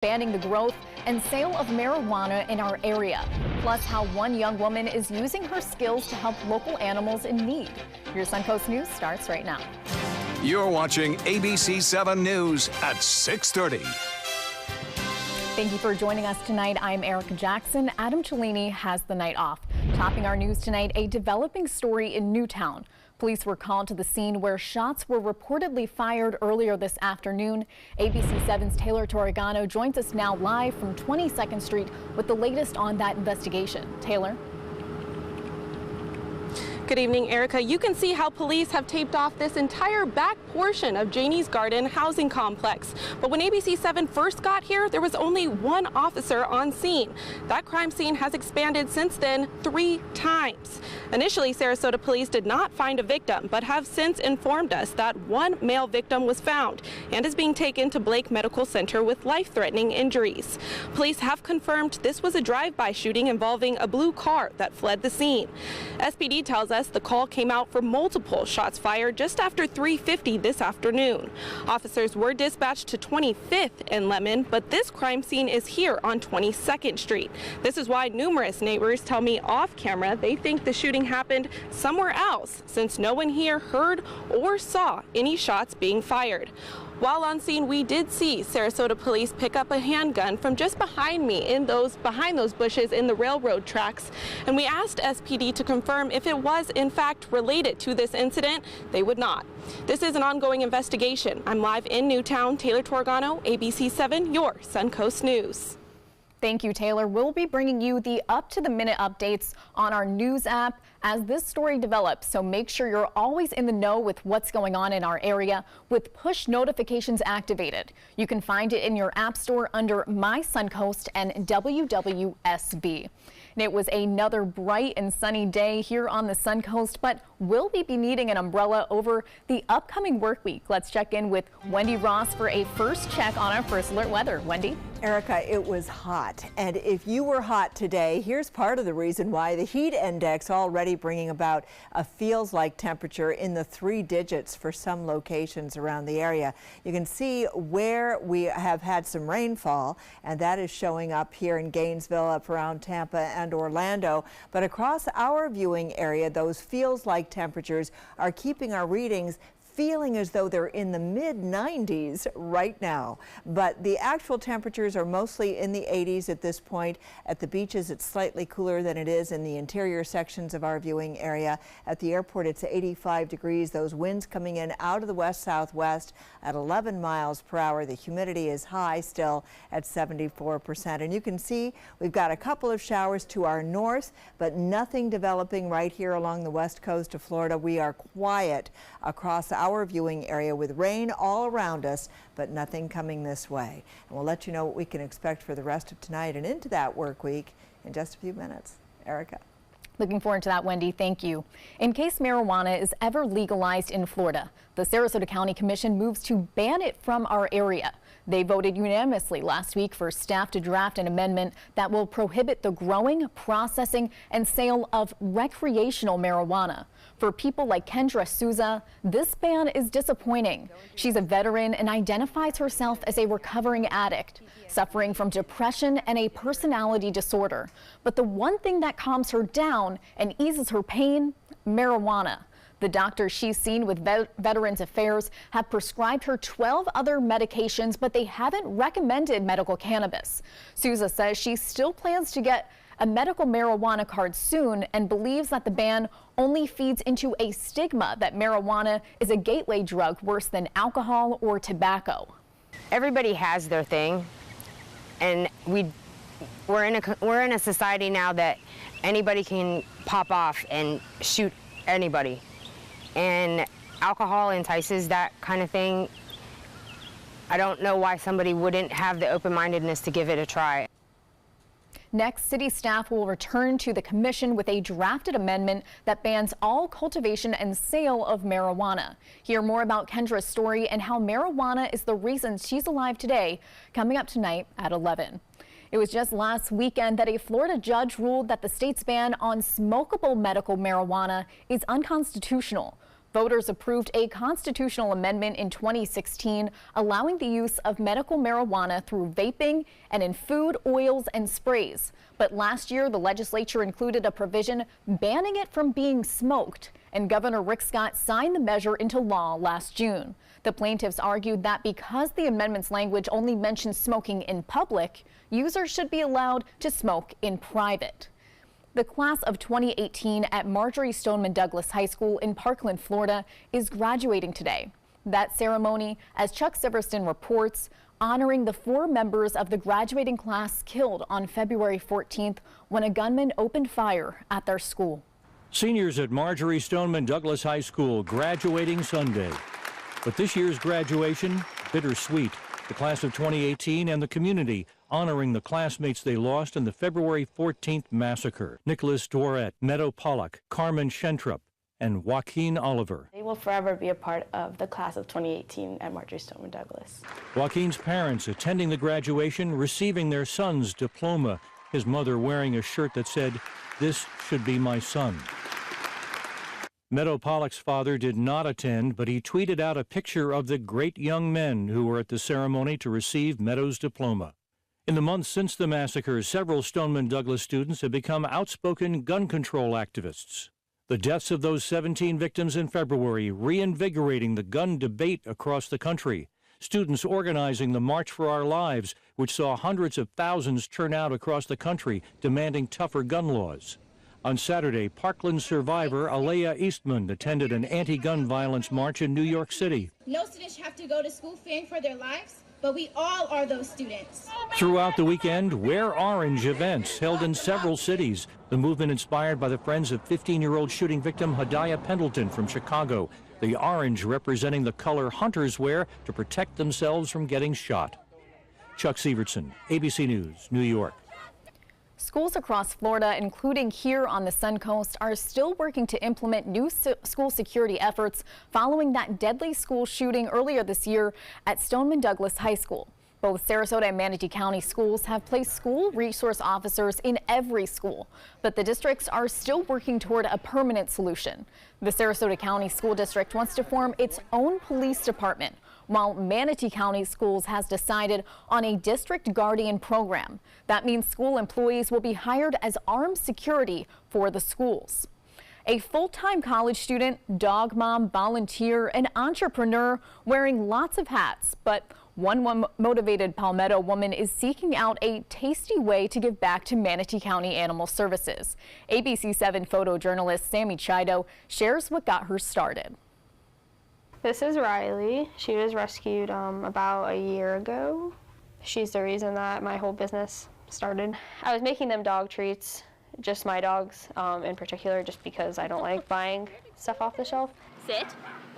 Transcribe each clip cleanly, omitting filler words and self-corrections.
banning the growth and sale of marijuana in our area, plus how one young woman is using her skills to help local animals in need. Your Suncoast News starts right now. You're watching ABC 7 News at 6:30. Thank you for joining us tonight. I'm Erica Jackson. Adam Cellini has the night off. Topping our news tonight, a developing story in Newtown. Police were called to the scene where shots were reportedly fired earlier this afternoon. ABC 7's Taylor Torregano joins us now live from 22nd Street with the latest on that investigation. Taylor? Good evening, Erica. You can see how police have taped off this entire back portion of Janie's Garden housing complex. But when ABC 7 first got here, there was only one officer on scene. That crime scene has expanded since then 3 times. Initially, Sarasota police did not find a victim, but have since informed us that one male victim was found and is being taken to Blake Medical Center with life-threatening injuries. Police have confirmed this was a drive-by shooting involving a blue car that fled the scene. SPD tells us the call came out for multiple shots fired just after 3:50 this afternoon. Officers were dispatched to 25th and Lemon, but this crime scene is here on 22nd Street. This is why numerous neighbors tell me off camera they think the shooting happened somewhere else, since no one here heard or saw any shots being fired. While on scene, we did see Sarasota police pick up a handgun from just behind me behind those bushes in the railroad tracks. And we asked SPD to confirm if it was in fact related to this incident. They would not. This is an ongoing investigation. I'm live in Newtown. Taylor Torregano, ABC 7, your Suncoast News. Thank you, Taylor. We'll be bringing you the up-to-the-minute updates on our news app as this story develops, so make sure you're always in the know with what's going on in our area with push notifications activated. You can find it in your app store under My Suncoast and WWSB. And it was another bright and sunny day here on the Suncoast, but will we be needing an umbrella over the upcoming work week? Let's check in with Wendy Ross for a first check on our First Alert weather. Wendy? Erica, it was hot, and if you were hot today, here's part of the reason why. The heat index already bringing about a feels-like temperature in the 3 digits for some locations around the area. You can see where we have had some rainfall, and that is showing up here in Gainesville, up around Tampa and Orlando. But across our viewing area, those feels-like temperatures are keeping our readings feeling as though they're in the mid-90s right now. But the actual temperatures are mostly in the 80s at this point. At the beaches, it's slightly cooler than it is in the interior sections of our viewing area. At the airport, it's 85 degrees. Those winds coming in out of the west-southwest at 11 miles per hour. The humidity is high still at 74%. And you can see we've got a couple of showers to our north, but nothing developing right here along the west coast of Florida. We are quiet across our viewing area with rain all around us, but nothing coming this way. And we'll let you know what we can expect for the rest of tonight and into that work week in just a few minutes. Erica. Looking forward to that, Wendy. Thank you. In case marijuana is ever legalized in Florida, the Sarasota County Commission moves to ban it from our area. They voted unanimously last week for staff to draft an amendment that will prohibit the growing, processing, and sale of recreational marijuana. For people like Kendra Souza, this ban is disappointing. She's a veteran and identifies herself as a recovering addict, suffering from depression and a personality disorder. But the one thing that calms her down and eases her pain, marijuana. The doctors she's seen with Veterans Affairs have prescribed her 12 other medications, but they haven't recommended medical cannabis. Souza says she still plans to get a medical marijuana card soon and believes that the ban only feeds into a stigma that marijuana is a gateway drug worse than alcohol or tobacco. Everybody has their thing, and we're in a society now that anybody can pop off and shoot anybody. And alcohol entices that kind of thing. I don't know why somebody wouldn't have the open-mindedness to give it a try. Next, city staff will return to the commission with a drafted amendment that bans all cultivation and sale of marijuana. Hear more about Kendra's story and how marijuana is the reason she's alive today, coming up tonight at 11. It was just last weekend that a Florida judge ruled that the state's ban on smokable medical marijuana is unconstitutional. Voters approved a constitutional amendment in 2016 allowing the use of medical marijuana through vaping and in food, oils, and sprays. But last year, the legislature included a provision banning it from being smoked, and Governor Rick Scott signed the measure into law last June. The plaintiffs argued that because the amendment's language only mentions smoking in public, users should be allowed to smoke in private. The class of 2018 at Marjory Stoneman Douglas High School in Parkland, Florida, is graduating today. That ceremony, as Chuck Severston reports, honoring the 4 members of the graduating class killed on February 14th when a gunman opened fire at their school. Seniors at Marjory Stoneman Douglas High School graduating Sunday. But this year's graduation, bittersweet. The class of 2018 and the community honoring the classmates they lost in the February 14th massacre. Nicholas Doret, Meadow Pollock, Carmen Shentrup, and Joaquin Oliver. They will forever be a part of the class of 2018 at Marjory Stoneman Douglas. Joaquin's parents attending the graduation, receiving their son's diploma, his mother wearing a shirt that said, "This should be my son." Meadow Pollock's father did not attend, but he tweeted out a picture of the great young men who were at the ceremony to receive Meadow's diploma. In the months since the massacre, several Stoneman Douglas students have become outspoken gun control activists. The deaths of those 17 victims in February reinvigorating the gun debate across the country. Students organizing the March for Our Lives, which saw hundreds of thousands turn out across the country demanding tougher gun laws. On Saturday, Parkland survivor Alea Eastman attended an anti-gun violence march in New York City. No students have to go to school fearing for their lives, but we all are those students. Throughout the weekend, Wear Orange events held in several cities. The movement inspired by the friends of 15-year-old shooting victim Hadaya Pendleton from Chicago. The orange representing the color hunters wear to protect themselves from getting shot. Chuck Severson, ABC News, New York. Schools across Florida, including here on the Sun Coast, are still working to implement new school security efforts following that deadly school shooting earlier this year at Stoneman Douglas High School. Both Sarasota and Manatee County schools have placed school resource officers in every school, but the districts are still working toward a permanent solution. The Sarasota County School District wants to form its own police department, while Manatee County Schools has decided on a district guardian program. That means school employees will be hired as armed security for the schools. A full-time college student, dog mom, volunteer, and entrepreneur wearing lots of hats, but one motivated Palmetto woman is seeking out a tasty way to give back to Manatee County Animal Services. ABC 7 photojournalist Sammy Chido shares what got her started. This is Riley. She was rescued about a year ago. She's the reason that my whole business started. I was making them dog treats, just my dogs in particular, just because I don't like buying stuff off the shelf. Sit.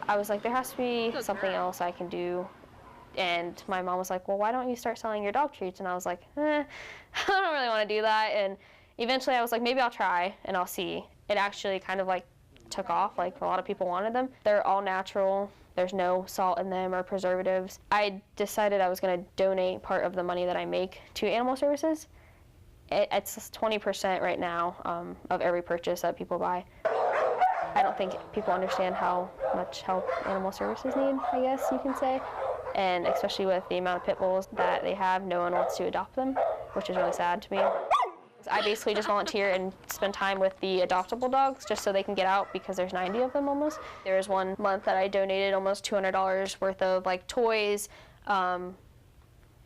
I was like, there has to be something else I can do. And my mom was like, well, why don't you start selling your dog treats? And I was like, I don't really want to do that. And eventually I was like, maybe I'll try and I'll see. It actually kind of like took off, like a lot of people wanted them. They're all natural. There's no salt in them or preservatives. I decided I was going to donate part of the money that I make to Animal Services. It's 20% right now of every purchase that people buy. I don't think people understand how much help Animal Services need, I guess you can say. And especially with the amount of pit bulls that they have, no one wants to adopt them, which is really sad to me. I basically just volunteer and spend time with the adoptable dogs just so they can get out, because there's 90 of them almost. There was one month that I donated almost $200 worth of like toys,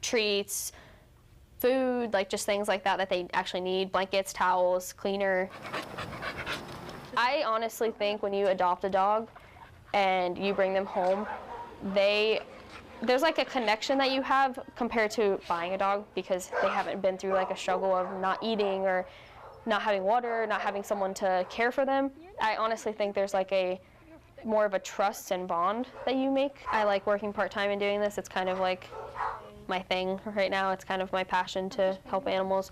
treats, food, like just things like that that they actually need, blankets, towels, cleaner. I honestly think when you adopt a dog and you bring them home, there's like a connection that you have compared to buying a dog, because they haven't been through like a struggle of not eating or not having water, not having someone to care for them. I honestly think there's like more of a trust and bond that you make. I like working part-time and doing this. It's kind of like my thing right now. It's kind of my passion to help animals.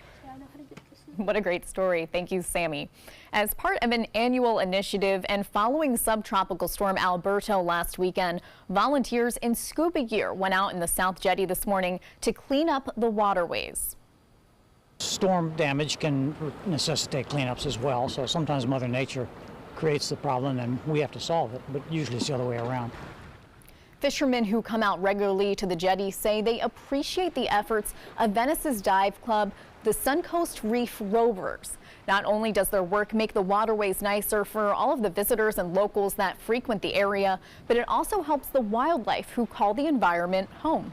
What a great story. Thank you, Sammy. As part of an annual initiative and following subtropical storm Alberto last weekend, volunteers in scuba gear went out in the South Jetty this morning to clean up the waterways. Storm damage can necessitate cleanups as well, so sometimes Mother Nature creates the problem and we have to solve it, but usually it's the other way around. Fishermen who come out regularly to the jetty say they appreciate the efforts of Venice's dive club, the Suncoast Reef Rovers. Not only does their work make the waterways nicer for all of the visitors and locals that frequent the area, but it also helps the wildlife who call the environment home.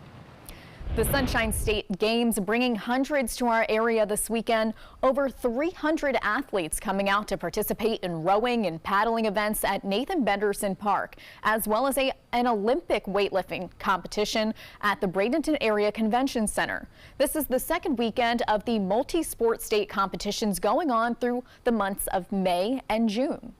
The Sunshine State Games bringing hundreds to our area this weekend. Over 300 athletes coming out to participate in rowing and paddling events at Nathan Benderson Park, as well as an Olympic weightlifting competition at the Bradenton Area Convention Center. This is the second weekend of the multi-sport state competitions going on through the months of May and June.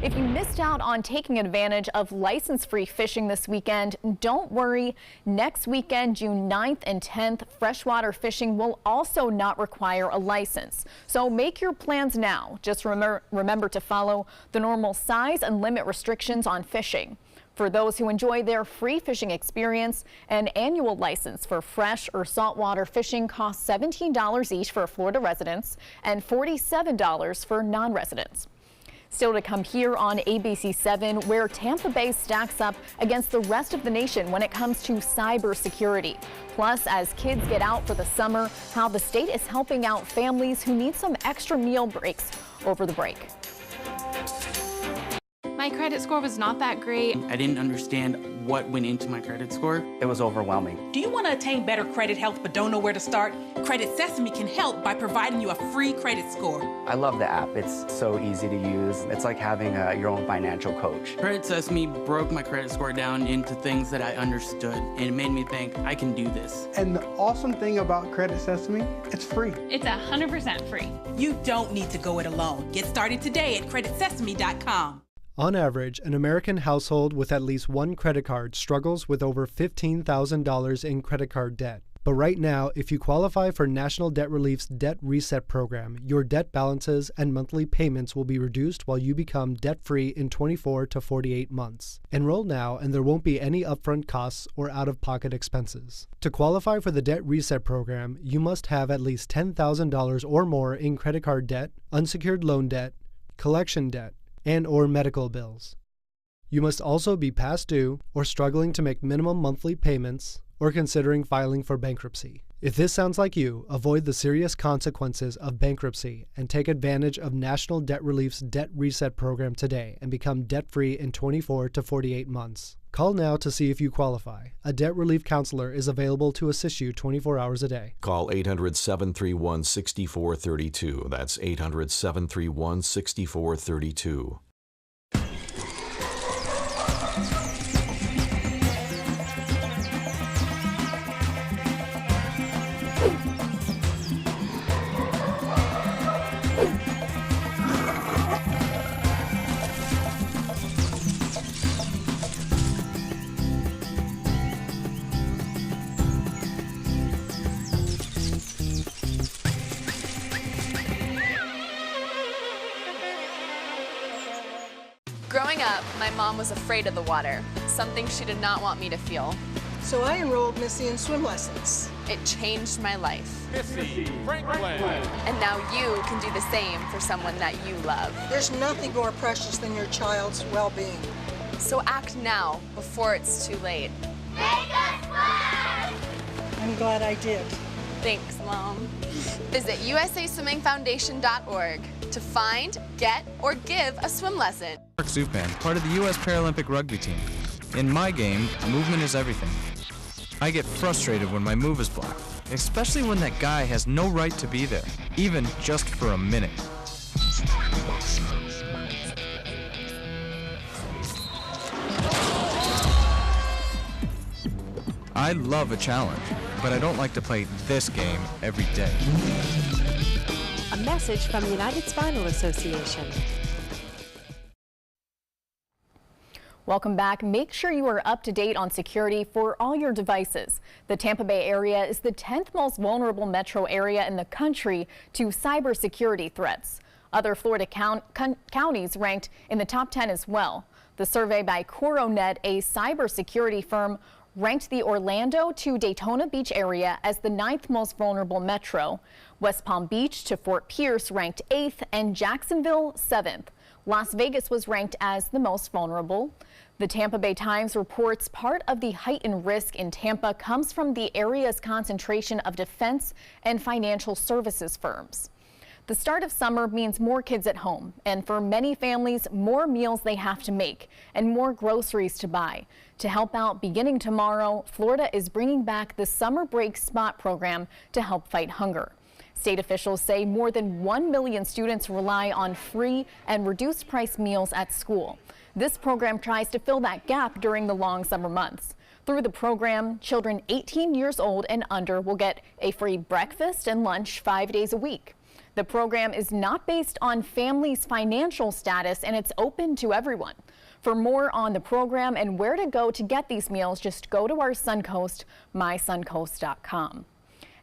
If you missed out on taking advantage of license-free fishing this weekend, don't worry. Next weekend, June 9th and 10th, freshwater fishing will also not require a license. So make your plans now. Just remember to follow the normal size and limit restrictions on fishing. For those who enjoy their free fishing experience, an annual license for fresh or saltwater fishing costs $17 each for Florida residents and $47 for non-residents. Still to come here on ABC7, where Tampa Bay stacks up against the rest of the nation when it comes to cybersecurity. Plus, as kids get out for the summer, how the state is helping out families who need some extra meal breaks over the break. My credit score was not that great. I didn't understand what went into my credit score. It was overwhelming. Do you want to attain better credit health but don't know where to start? Credit Sesame can help by providing you a free credit score. I love the app. It's so easy to use. It's like having your own financial coach. Credit Sesame broke my credit score down into things that I understood, and it made me think I can do this. And the awesome thing about Credit Sesame, it's free. It's 100% free. You don't need to go it alone. Get started today at creditsesame.com. On average, an American household with at least one credit card struggles with over $15,000 in credit card debt. But right now, if you qualify for National Debt Relief's Debt Reset program, your debt balances and monthly payments will be reduced while you become debt-free in 24 to 48 months. Enroll now and there won't be any upfront costs or out-of-pocket expenses. To qualify for the Debt Reset program, you must have at least $10,000 or more in credit card debt, unsecured loan debt, collection debt, and/or medical bills. You must also be past due or struggling to make minimum monthly payments or considering filing for bankruptcy. If this sounds like you, avoid the serious consequences of bankruptcy and take advantage of National Debt Relief's Debt Reset program today and become debt-free in 24 to 48 months. Call now to see if you qualify. A debt relief counselor is available to assist you 24 hours a day. Call 800-731-6432. That's 800-731-6432. Growing up, my mom was afraid of the water, something she did not want me to feel. So I enrolled Missy in swim lessons. It changed my life. Missy Franklin. And now you can do the same for someone that you love. There's nothing more precious than your child's well-being. So act now, before it's too late. Make us swim! I'm glad I did. Thanks, Mom. Visit usaswimmingfoundation.org to find, get, or give a swim lesson. Mark Zupan, part of the U.S. Paralympic rugby team. In my game, movement is everything. I get frustrated when my move is blocked, especially when that guy has no right to be there, even just for a minute. I love a challenge, but I don't like to play this game every day. A message from the United Spinal Association. Welcome back. Make sure you are up to date on security for all your devices. The Tampa Bay area is the 10th most vulnerable metro area in the country to cybersecurity threats. Other Florida counties ranked in the top 10 as well. The survey by Coronet, a cybersecurity firm, ranked the Orlando to Daytona Beach area as the 9th most vulnerable metro. West Palm Beach to Fort Pierce ranked 8th and Jacksonville 7th. Las Vegas was ranked as the most vulnerable. The Tampa Bay Times reports part of the heightened risk in Tampa comes from the area's concentration of defense and financial services firms. The start of summer means more kids at home, and for many families, more meals they have to make and more groceries to buy. To help out, beginning tomorrow, Florida is bringing back the Summer Break Spot program to help fight hunger. State officials say more than 1 million students rely on free and reduced price meals at school. This program tries to fill that gap during the long summer months. Through the program, children 18 years old and under will get a free breakfast and lunch 5 days a week. The program is not based on families' financial status, and it's open to everyone. For more on the program and where to go to get these meals, just go to our Suncoast, mysuncoast.com.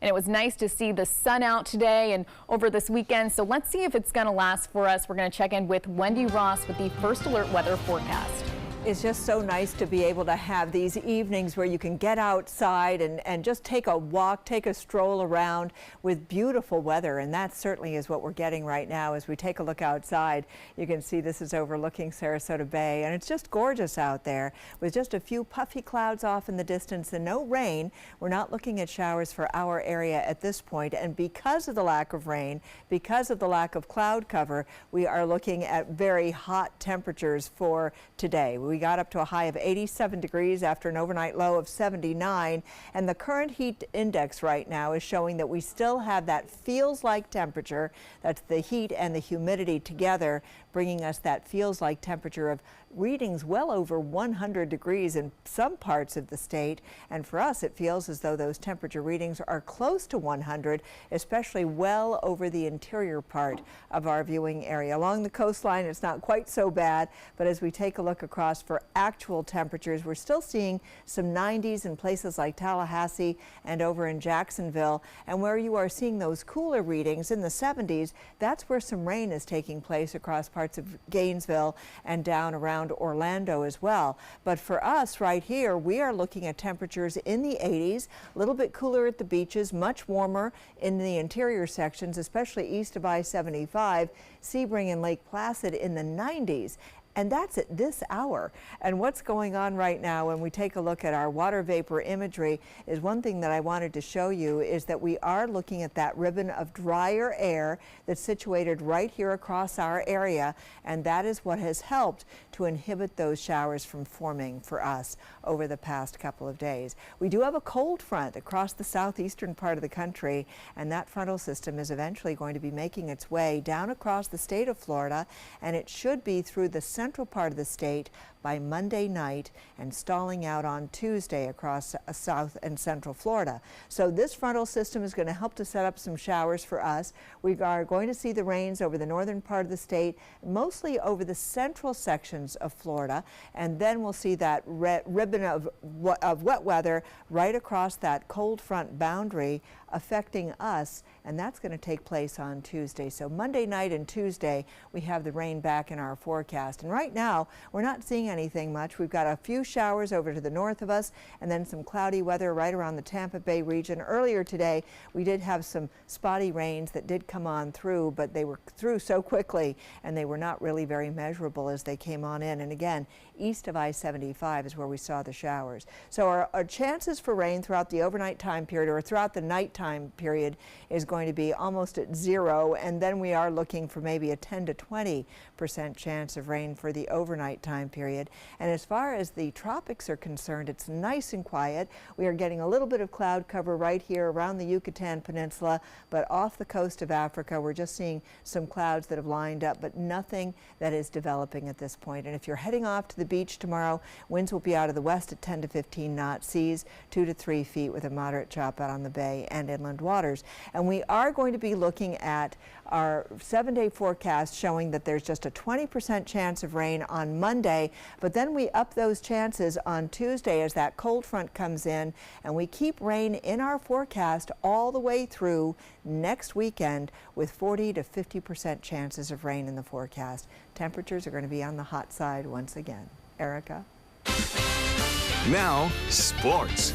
And it was nice to see the sun out today and over this weekend, so let's see if it's going to last for us. We're going to check in with Wendy Ross with the First Alert weather forecast. It's just so nice to be able to have these evenings where you can get outside and just take a walk, take a stroll around with beautiful weather. And that certainly is what we're getting right now. As we take a look outside, you can see this is overlooking Sarasota Bay, and it's just gorgeous out there with just a few puffy clouds off in the distance and no rain. We're not looking at showers for our area at this point. And because of the lack of rain, because of the lack of cloud cover, we are looking at very hot temperatures for today. We got up to a high of 87 degrees after an overnight low of 79, and the current heat index right now is showing that we still have that feels like temperature. That's the heat and the humidity together, bringing us that feels like temperature of readings well over 100 degrees in some parts of the state. And for us, it feels as though those temperature readings are close to 100, especially well over the interior part of our viewing area. Along the coastline, it's not quite so bad, but as we take a look across for actual temperatures, we're still seeing some 90s in places like Tallahassee and over in Jacksonville. And where you are seeing those cooler readings in the 70s, that's where some rain is taking place across parts of Gainesville and down around Orlando as well. But for us right here, we are looking at temperatures in the 80s, a little bit cooler at the beaches, much warmer in the interior sections, especially east of I-75, Sebring and Lake Placid in the 90s. And that's at this hour. And what's going on right now when we take a look at our water vapor imagery is one thing that I wanted to show you is that we are looking at that ribbon of drier air that's situated right here across our area. And that is what has helped to inhibit those showers from forming for us over the past couple of days. We do have a cold front across the southeastern part of the country, and that frontal system is eventually going to be making its way down across the state of Florida, and it should be through the central part of the state by Monday night and stalling out on Tuesday across South and Central Florida. So this frontal system is going to help to set up some showers for us. We are going to see the rains over the northern part of the state, mostly over the central sections of Florida, and then we'll see that ribbon of wet weather right across that cold front boundary affecting us, and that's going to take place on Tuesday. So Monday night and Tuesday, we have the rain back in our forecast. And right now, we're not seeing anything much. We've got a few showers over to the north of us, and then some cloudy weather right around the Tampa Bay region. Earlier today, we did have some spotty rains that did come on through, but they were through so quickly, and they were not really very measurable as they came on in. And again, east of I-75 is where we saw the showers. So our chances for rain throughout the overnight time period or throughout the nighttime period is going to be almost at 0, and then we are looking for maybe a 10 to 20% chance of rain for the overnight time period. And as far as the tropics are concerned, it's nice and quiet. We are getting a little bit of cloud cover right here around the Yucatan Peninsula, but off the coast of Africa, we're just seeing some clouds that have lined up, but nothing that is developing at this point. And if you're heading off to the beach tomorrow, winds will be out of the west at 10 to 15 knots, seas 2 to 3 feet with a moderate chop out on the bay and inland waters. And we are going to be looking at our 7-day forecast showing that there's just a 20% chance of rain on Monday, but then we up those chances on Tuesday as that cold front comes in, and we keep rain in our forecast all the way through next weekend with 40 to 50% chances of rain in the forecast. Temperatures are going to be on the hot side once again. Erica? Now, sports.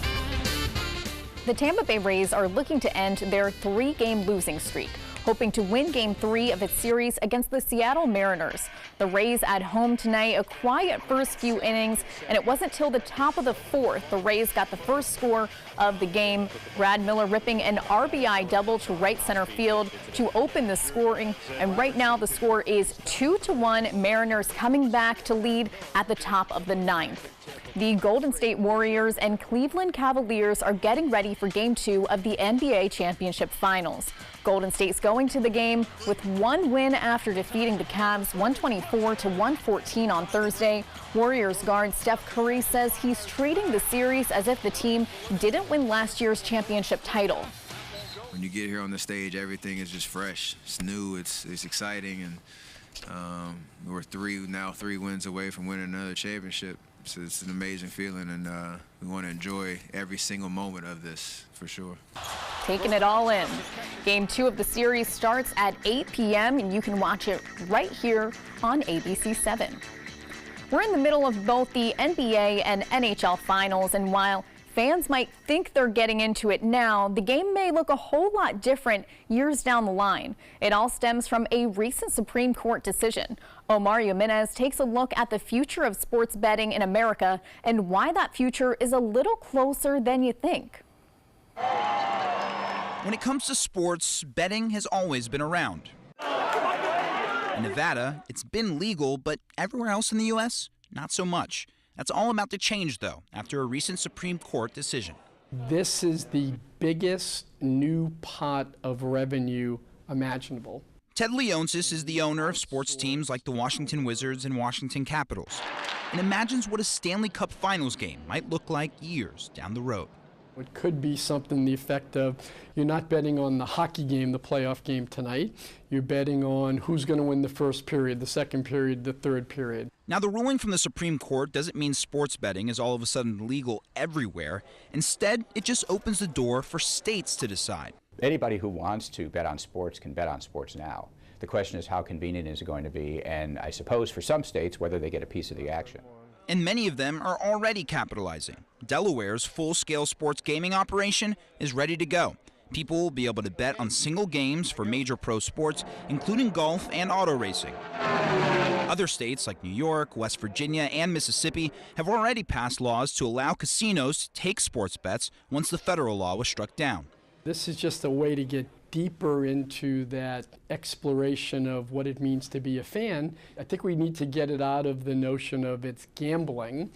The Tampa Bay Rays are looking to end their 3-game losing streak. hoping to win Game 3 of its series against the Seattle Mariners. The Rays at home tonight, a quiet first few innings, and it wasn't till the top of the fourth the Rays got the first score of the game. Brad Miller ripping an RBI double to right center field to open the scoring, and right now the score is 2-1. Mariners coming back to lead at the top of the ninth. The Golden State Warriors and Cleveland Cavaliers are getting ready for Game 2 of the NBA Championship Finals. Golden State's going to the game with one win after defeating the Cavs 124-114 on Thursday. Warriors guard Steph Curry says he's treating the series as if the team didn't win last year's championship title. When you get here on the stage, everything is just fresh. It's new, it's exciting, and we're now three wins away from winning another championship. So it's an amazing feeling, and we want to enjoy every single moment of this, for sure. Taking it all in. Game 2 of the series starts at 8 p.m., and you can watch it right here on ABC7. We're in the middle of both the NBA and NHL finals, and while fans might think they're getting into it now, the game may look a whole lot different years down the line. It all stems from a recent Supreme Court decision. Omar Jimenez takes a look at the future of sports betting in America and why that future is a little closer than you think. When it comes to sports, betting has always been around. In Nevada, it's been legal, but everywhere else in the U.S., not so much. That's all about to change, though, after a recent Supreme Court decision. This is the biggest new pot of revenue imaginable. Ted Leonsis is the owner of sports teams like the Washington Wizards and Washington Capitals, and imagines what a Stanley Cup Finals game might look like years down the road. It could be something the effect of, you're not betting on the hockey game, the playoff game tonight. You're betting on who's going to win the first period, the second period, the third period. Now, the ruling from the Supreme Court doesn't mean sports betting is all of a sudden legal everywhere. Instead, it just opens the door for states to decide. Anybody who wants to bet on sports can bet on sports now. The question is how convenient is it going to be, and I suppose for some states whether they get a piece of the action. And many of them are already capitalizing. Delaware's full-scale sports gaming operation is ready to go. People will be able to bet on single games for major pro sports, including golf and auto racing. Other states like New York, West Virginia, and Mississippi have already passed laws to allow casinos to take sports bets once the federal law was struck down. This is just a way to get deeper into that exploration of what it means to be a fan. I think we need to get it out of the notion of it's gambling.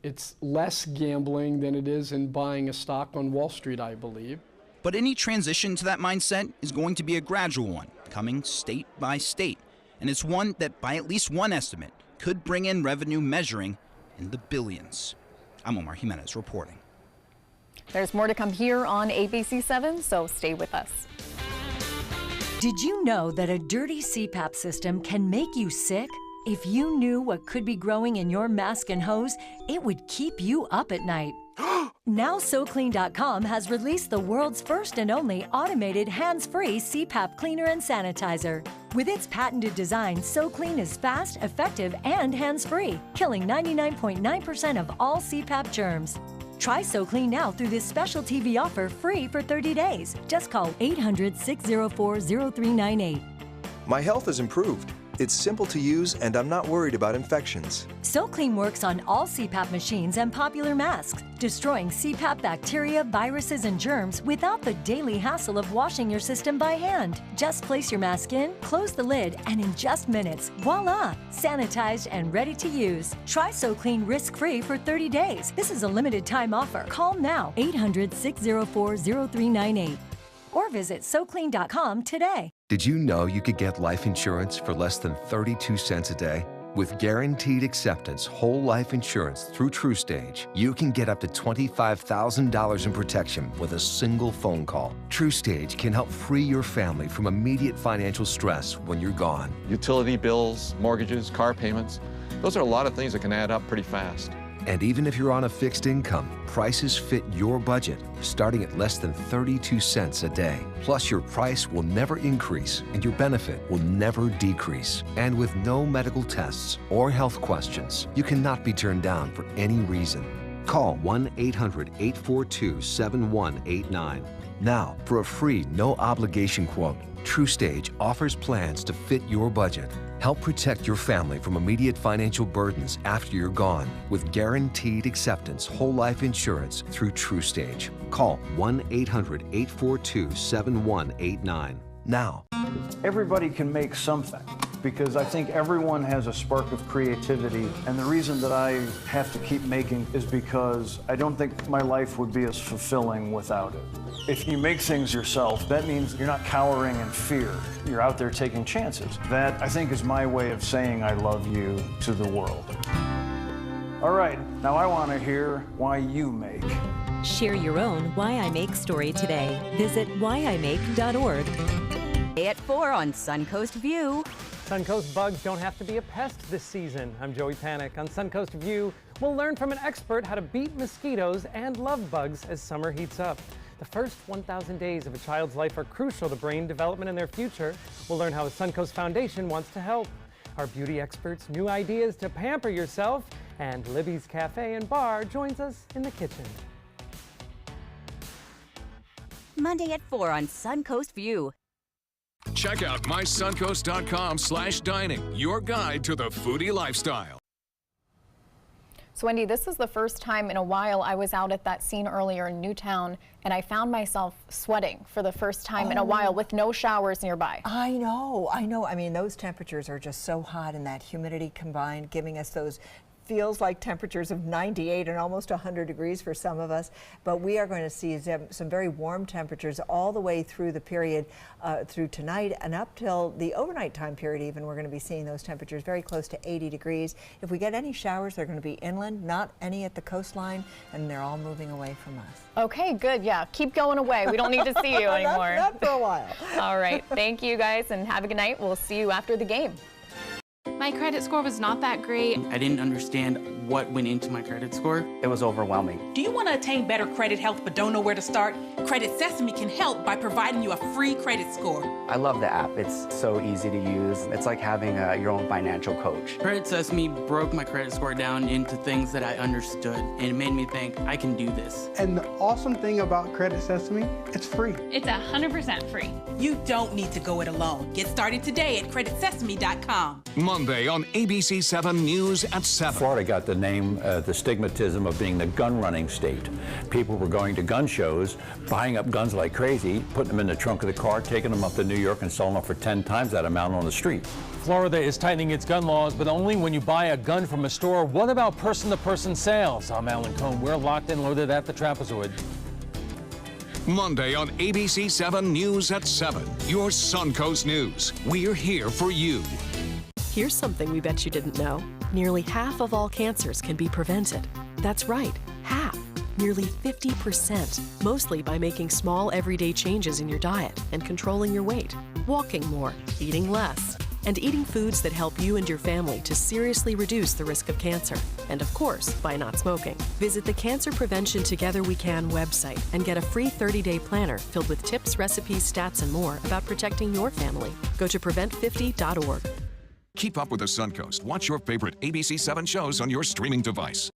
It's less gambling than it is in buying a stock on Wall Street, I believe. But any transition to that mindset is going to be a gradual one, coming state by state. And it's one that, by at least one estimate, could bring in revenue measuring in the billions. I'm Omar Jimenez reporting. There's more to come here on ABC7, so stay with us. Did you know that a dirty CPAP system can make you sick? If you knew what could be growing in your mask and hose, it would keep you up at night. Now SoClean.com has released the world's first and only automated hands-free CPAP cleaner and sanitizer. With its patented design, SoClean is fast, effective, and hands-free, killing 99.9% of all CPAP germs. Try SoClean now through this special TV offer free for 30 days. Just call 800-604-0398. My health has improved. It's simple to use, and I'm not worried about infections. SoClean works on all CPAP machines and popular masks, destroying CPAP bacteria, viruses, and germs without the daily hassle of washing your system by hand. Just place your mask in, close the lid, and in just minutes, voila! Sanitized and ready to use. Try SoClean risk-free for 30 days. This is a limited time offer. Call now, 800-604-0398. Or visit SoClean.com today. Did you know you could get life insurance for less than 32 cents a day? With guaranteed acceptance whole life insurance through TruStage, you can get up to $25,000 in protection with a single phone call. TruStage can help free your family from immediate financial stress when you're gone. Utility bills, mortgages, car payments, those are a lot of things that can add up pretty fast. And even if you're on a fixed income, prices fit your budget, starting at less than 32 cents a day. Plus, your price will never increase and your benefit will never decrease. And with no medical tests or health questions, you cannot be turned down for any reason. Call 1-800-842-7189. Now, for a free, no-obligation quote, TrueStage offers plans to fit your budget. Help protect your family from immediate financial burdens after you're gone with guaranteed acceptance whole life insurance through TrueStage. Call 1-800-842-7189 now. Everybody can make something, because I think everyone has a spark of creativity, and the reason that I have to keep making is because I don't think my life would be as fulfilling without it. If you make things yourself, that means you're not cowering in fear. You're out there taking chances. That, I think, is my way of saying I love you to the world. All right, now I want to hear why you make. Share your own Why I Make story today. Visit whyimake.org. At 4 on Suncoast View. Suncoast bugs don't have to be a pest this season. I'm Joey Panic. On Suncoast View, we'll learn from an expert how to beat mosquitoes and love bugs as summer heats up. The first 1,000 days of a child's life are crucial to brain development and their future. We'll learn how the Suncoast Foundation wants to help. Our beauty experts' new ideas to pamper yourself, and Libby's Cafe and Bar joins us in the kitchen. Monday at 4 on Suncoast View. Check out mysuncoast.com/dining, your guide to the foodie lifestyle. So Wendy, this is the first time in a while I was out at that scene earlier in Newtown, and I found myself sweating for the first time in a while with no showers nearby. I know. I mean, those temperatures are just so hot, and that humidity combined giving us those feels like temperatures of 98 and almost 100 degrees for some of us, but we are going to see some very warm temperatures all the way through the period through tonight and up till the overnight time period even. We're going to be seeing those temperatures very close to 80 degrees. If we get any showers, they're going to be inland, not any at the coastline, and they're all moving away from us. Okay, good. Yeah, keep going away. We don't need to see you anymore. Not for a while. All right. Thank you guys, and have a good night. We'll see you after the game. My credit score was not that great. I didn't understand what went into my credit score. It was overwhelming. Do you want to attain better credit health but don't know where to start? Credit Sesame can help by providing you a free credit score. I love the app. It's so easy to use. It's like having your own financial coach. Credit Sesame broke my credit score down into things that I understood, and it made me think, I can do this. And the awesome thing about Credit Sesame, it's free. It's 100% free. You don't need to go it alone. Get started today at creditsesame.com. Monday on ABC 7 News at 7. Florida got the name, the stigmatism of being the gun-running state. People were going to gun shows, buying up guns like crazy, putting them in the trunk of the car, taking them up to New York and selling them for 10 times that amount on the street. Florida is tightening its gun laws, but only when you buy a gun from a store. What about person-to-person sales? I'm Alan Cohn. We're locked and loaded at the Trapezoid. Monday on ABC 7 News at 7. Your Suncoast News. We're here for you. Here's something we bet you didn't know. Nearly half of all cancers can be prevented. That's right, half. Nearly 50%, mostly by making small everyday changes in your diet and controlling your weight, walking more, eating less, and eating foods that help you and your family to seriously reduce the risk of cancer. And of course, by not smoking. Visit the Cancer Prevention Together We Can website and get a free 30-day planner filled with tips, recipes, stats, and more about protecting your family. Go to prevent50.org. Keep up with the Suncoast. Watch your favorite ABC 7 shows on your streaming device.